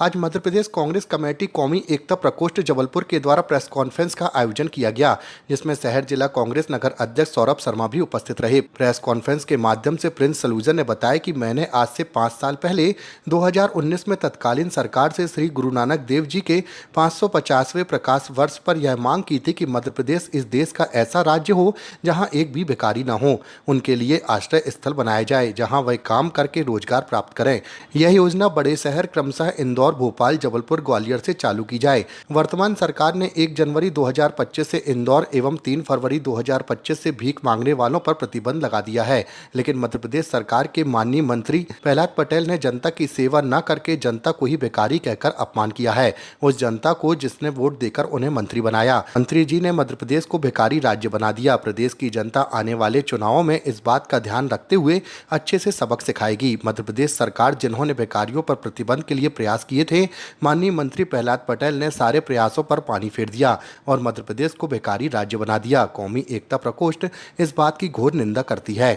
आज मध्य प्रदेश कांग्रेस कमेटी कौमी एकता प्रकोष्ठ जबलपुर के द्वारा प्रेस कॉन्फ्रेंस का आयोजन किया गया, जिसमें शहर जिला कांग्रेस नगर अध्यक्ष सौरभ शर्मा भी उपस्थित रहे। प्रेस कॉन्फ्रेंस के माध्यम से प्रिंस सलूजा ने बताया कि मैंने आज से 5 साल पहले 2019 में तत्कालीन सरकार से श्री गुरु नानक देव जी के 550वें प्रकाश वर्ष पर यह मांग की थी कि मध्य प्रदेश इस देश का ऐसा राज्य हो जहाँ एक भी भिखारी न हो। उनके लिए आश्रय स्थल बनाया जाए जहाँ वह काम करके रोजगार प्राप्त करें। यह योजना बड़े शहर क्रमशः इंदौर, भोपाल, जबलपुर, ग्वालियर से चालू की जाए। वर्तमान सरकार ने 1 जनवरी 2025 से इंदौर एवं 3 फरवरी 2025 से भीख मांगने वालों पर प्रतिबंध लगा दिया है, लेकिन मध्य प्रदेश सरकार के माननीय मंत्री प्रहलाद पटेल ने जनता की सेवा न करके जनता को ही भिखारी कहकर अपमान किया है। उस जनता को जिसने वोट देकर उन्हें मंत्री बनाया, मंत्री जी ने मध्य प्रदेश को भिखारी राज्य बना दिया। प्रदेश की जनता आने वाले चुनावों में इस बात का ध्यान रखते हुए अच्छे से सबक सिखाएगी। मध्य प्रदेश सरकार जिन्होंने भिखारियों पर प्रतिबंध के लिए प्रयास किए थे, माननीय मंत्री प्रहलाद पटेल ने सारे प्रयासों पर पानी फेर दिया और मध्य प्रदेश को भिखारी राज्य बना दिया। कौमी एकता प्रकोष्ठ इस बात की घोर निंदा करती है।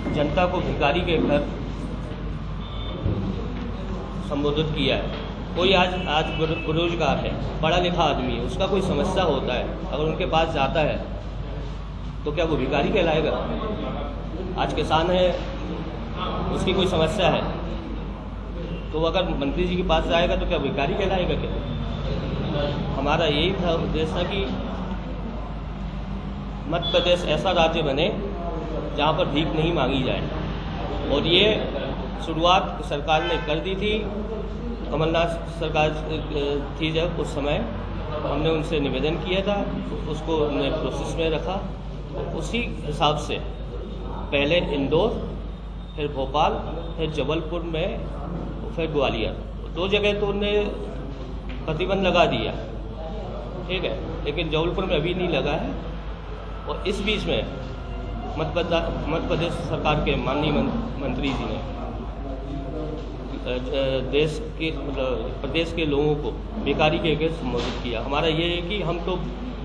जनता को भिखारी के घर संबोधित किया है। कोई आज बेरोजगार है, पढ़ा लिखा आदमी है, उसका कोई समस्या होता है, अगर उनके पास जाता है तो क्या वो भिखारी कहलाएगा? आज किसान है, उसकी कोई समस्या है तो अगर मंत्री जी के पास जाएगा तो क्या भिखारी कहलाएगा? क्या हमारा यही था उद्देश्य कि मध्य प्रदेश ऐसा राज्य बने जहाँ पर भीख नहीं मांगी जाए, और ये शुरुआत सरकार ने कर दी थी। कमलनाथ सरकार थी जब, उस समय हमने उनसे निवेदन किया था, उसको हमने प्रोसेस में रखा। उसी हिसाब से पहले इंदौर, फिर भोपाल, फिर जबलपुर में, फिर ग्वालियर, 2 जगह तो उन्होंने प्रतिबंध लगा दिया, ठीक है, लेकिन जबलपुर में अभी नहीं लगा है। और इस बीच में मध्य प्रदेश सरकार के माननीय मंत्री जी ने देश के प्रदेश के लोगों को भिखारी कहकर संबोधित किया। हमारा ये है कि हम तो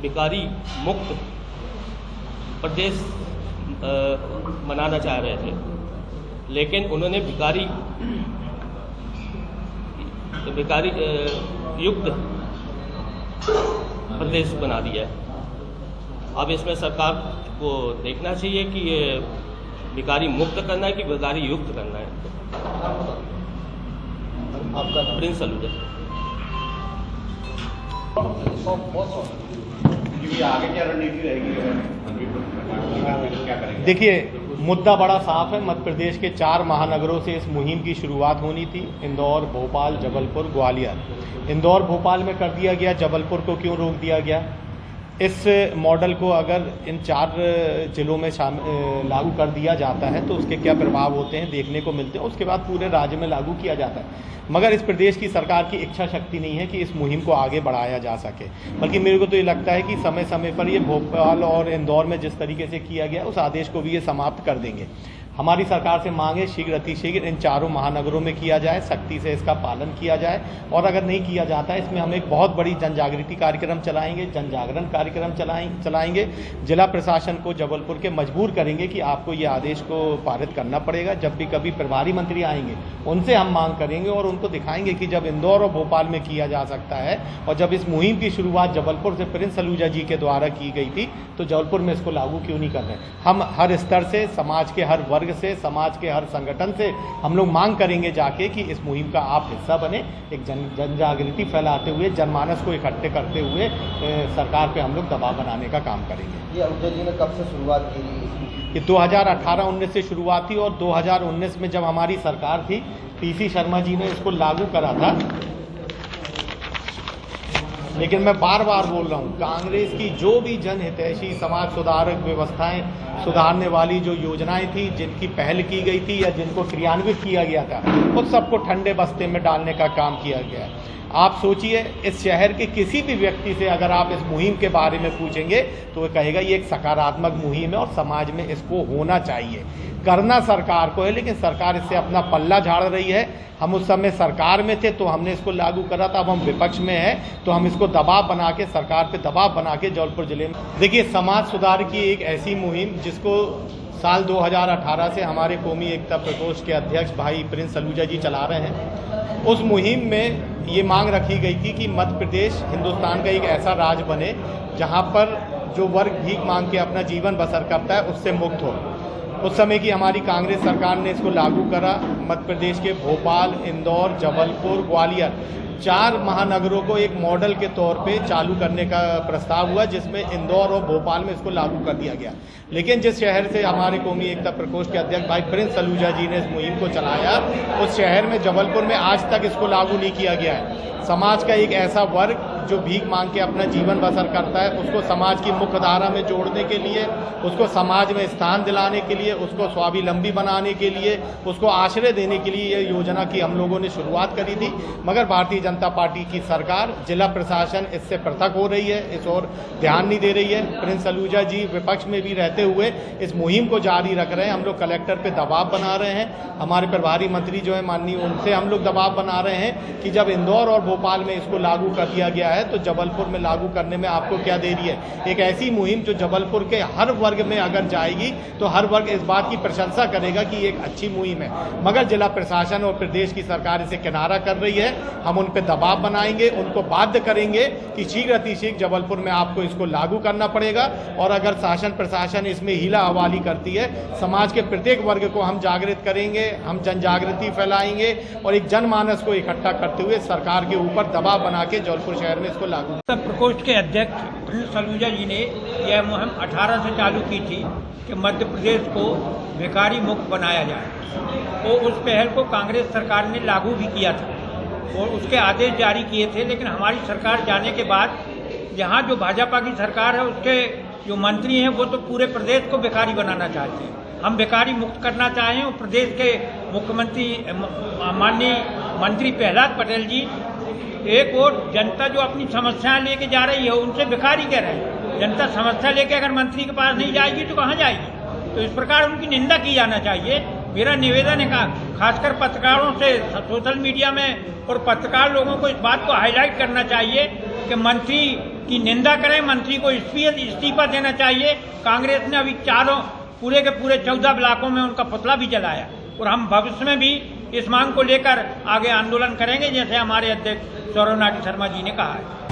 भिखारी मुक्त प्रदेश बनाना चाह रहे थे, लेकिन उन्होंने भिखारी युक्त प्रदेश बना दिया है। अब इसमें सरकार को देखना चाहिए कि ये भिखारी मुक्त करना है कि भिखारी युक्त करना है। आपका प्रिंस सलूजा। आगे क्या रणनीति रहेगी? देखिए, मुद्दा बड़ा साफ है। मध्य प्रदेश के 4 महानगरों से इस मुहिम की शुरुआत होनी थी, इंदौर, भोपाल, जबलपुर, ग्वालियर। इंदौर, भोपाल में कर दिया गया, जबलपुर को क्यों रोक दिया गया? इस मॉडल को अगर इन 4 जिलों में लागू कर दिया जाता है तो उसके क्या प्रभाव होते हैं देखने को मिलते हैं। उसके बाद पूरे राज्य में लागू किया जाता है, मगर इस प्रदेश की सरकार की इच्छा शक्ति नहीं है कि इस मुहिम को आगे बढ़ाया जा सके। बल्कि मेरे को तो ये लगता है कि समय समय पर ये भोपाल और इंदौर में जिस तरीके से किया गया, उस आदेश को भी ये समाप्त कर देंगे। हमारी सरकार से मांग है शीघ्र अतिशीघ्र इन 4 महानगरों में किया जाए, सख्ती से इसका पालन किया जाए। और अगर नहीं किया जाता है, इसमें हम एक बहुत बड़ी जन जागृति कार्यक्रम चलाएंगे, जन जागरण कार्यक्रम चलाएंगे। जिला प्रशासन को जबलपुर के मजबूर करेंगे कि आपको ये आदेश को पारित करना पड़ेगा। जब भी कभी प्रभारी मंत्री आएंगे, उनसे हम मांग करेंगे और उनको दिखाएंगे कि जब इंदौर और भोपाल में किया जा सकता है, और जब इस मुहिम की शुरुआत जबलपुर से प्रिंस सलूजा जी के द्वारा की गई थी, तो जबलपुर में इसको लागू क्यों नहीं कर रहे? हम हर स्तर से, समाज के हर वर्ग से, समाज के हर संगठन से हम लोग मांग करेंगे जाके कि इस मुहिम का आप हिस्सा बने। एक जन जागृति फैलाते हुए, जनमानस को इकट्ठे करते हुए सरकार पे हम लोग दबाव बनाने का काम करेंगे। ये अयोध्या जी ने कब से शुरुआत की? ये 2018-19 से शुरुआत थी, और 2019 में जब हमारी सरकार थी, पीसी शर्मा जी ने इसको लागू करा था। लेकिन मैं बार बार बोल रहा हूँ, कांग्रेस की जो भी जनहितैषी, समाज सुधारक, व्यवस्थाएं सुधारने वाली जो योजनाएं थी, जिनकी पहल की गई थी या जिनको क्रियान्वित किया गया था, उस सबको ठंडे बस्ते में डालने का काम किया गया है। आप सोचिए, इस शहर के किसी भी व्यक्ति से अगर आप इस मुहिम के बारे में पूछेंगे तो वो कहेगा ये एक सकारात्मक मुहिम है और समाज में इसको होना चाहिए। करना सरकार को है, लेकिन सरकार इससे अपना पल्ला झाड़ रही है। हम उस समय सरकार में थे तो हमने इसको लागू करा था, अब हम विपक्ष में हैं तो हम इसको दबाव बना के, सरकार पे दबाव बना के जबलपुर जिले में देखिए समाज सुधार की एक ऐसी मुहिम जिसको साल 2018 से हमारे कौमी एकता प्रकोष्ठ के अध्यक्ष भाई प्रिंस सलूजा जी चला रहे हैं। उस मुहिम में ये मांग रखी गई थी कि मध्य प्रदेश हिंदुस्तान का एक ऐसा राज्य बने जहाँ पर जो वर्ग भीख मांग के अपना जीवन बसर करता है उससे मुक्त हो। उस समय की हमारी कांग्रेस सरकार ने इसको लागू करा। मध्य प्रदेश के भोपाल, इंदौर, जबलपुर, ग्वालियर 4 महानगरों को एक मॉडल के तौर पे चालू करने का प्रस्ताव हुआ, जिसमें इंदौर और भोपाल में इसको लागू कर दिया गया। लेकिन जिस शहर से हमारे कौमी एकता प्रकोष्ठ के अध्यक्ष भाई प्रिंस सलूजा जी ने इस मुहिम को चलाया, उस शहर में जबलपुर में आज तक इसको लागू नहीं किया गया है। समाज का एक ऐसा वर्ग जो भीख मांग के अपना जीवन बसर करता है, उसको समाज की मुख्य धारा में जोड़ने के लिए, उसको समाज में स्थान दिलाने के लिए, उसको स्वावलंबी बनाने के लिए, उसको आश्रय देने के लिए ये योजना की हम लोगों ने शुरुआत करी थी। मगर भारतीय जनता पार्टी की सरकार, जिला प्रशासन इससे पृथक हो रही है, इस ओर ध्यान नहीं दे रही है। प्रिंस सलूजा जी विपक्ष में भी रहते हुए इस मुहिम को जारी रख रहे हैं। हम लोग कलेक्टर पे दबाव बना रहे हैं, हमारे प्रभारी मंत्री जो है माननीय, उनसे हम लोग दबाव बना रहे हैं कि जब इंदौर और भोपाल में इसको लागू कर दिया गया है तो जबलपुर में लागू करने में आपको क्या देरी है। एक ऐसी मुहिम जो जबलपुर के हर वर्ग में अगर जाएगी तो हर वर्ग इस बात की प्रशंसा करेगा कि एक अच्छी मुहिम है। मगर जिला प्रशासन और प्रदेश की सरकार इसे किनारा कर रही है। हम उन पर दबाव बनाएंगे, उनको बाध्य करेंगे कि शीघ्र अतिशीघ्र जबलपुर में आपको इसको लागू करना पड़ेगा। और अगर शासन प्रशासन इसमें हीला हवाली करती है, समाज के प्रत्येक वर्ग को हम जागृत करेंगे, हम जन जागृति फैलाएंगे और एक जनमानस को इकट्ठा करते हुए सरकार के ऊपर दबाव बना के जबलपुर शहर में इसको लागू। प्रकोष्ठ के अध्यक्ष प्रिंस सलूजा जी ने यह मुहिम 18 से चालू की थी कि मध्य प्रदेश को भिखारी मुक्त बनाया जाए। तो उस पहल को कांग्रेस सरकार ने लागू भी किया था और उसके आदेश जारी किए थे। लेकिन हमारी सरकार जाने के बाद यहाँ जो भाजपा की सरकार है उसके जो मंत्री हैं वो तो पूरे प्रदेश को भिखारी बनाना चाहते हैं। हम भिखारी मुक्त करना चाहें और प्रदेश के मुख्यमंत्री माननीय मंत्री प्रहलाद पटेल जी एक और जनता जो अपनी समस्याएं लेके जा रही है उनसे भिखारी कह रहे हैं। जनता समस्या लेके अगर मंत्री के पास नहीं जाएगी तो कहाँ जाएगी। तो इस प्रकार उनकी निंदा की जाना चाहिए। मेरा निवेदन है खासकर पत्रकारों से सोशल मीडिया में और पत्रकार लोगों को इस बात को हाईलाइट करना चाहिए कि मंत्री की निंदा करें, मंत्री को इस्तीफा देना चाहिए। कांग्रेस ने अभी पूरे के पूरे 14 ब्लॉकों में उनका पुतला भी जलाया और हम भविष्य में भी इस मांग को लेकर आगे आंदोलन करेंगे, जैसे हमारे अध्यक्ष सौरभ नाटी शर्मा जी ने कहा है।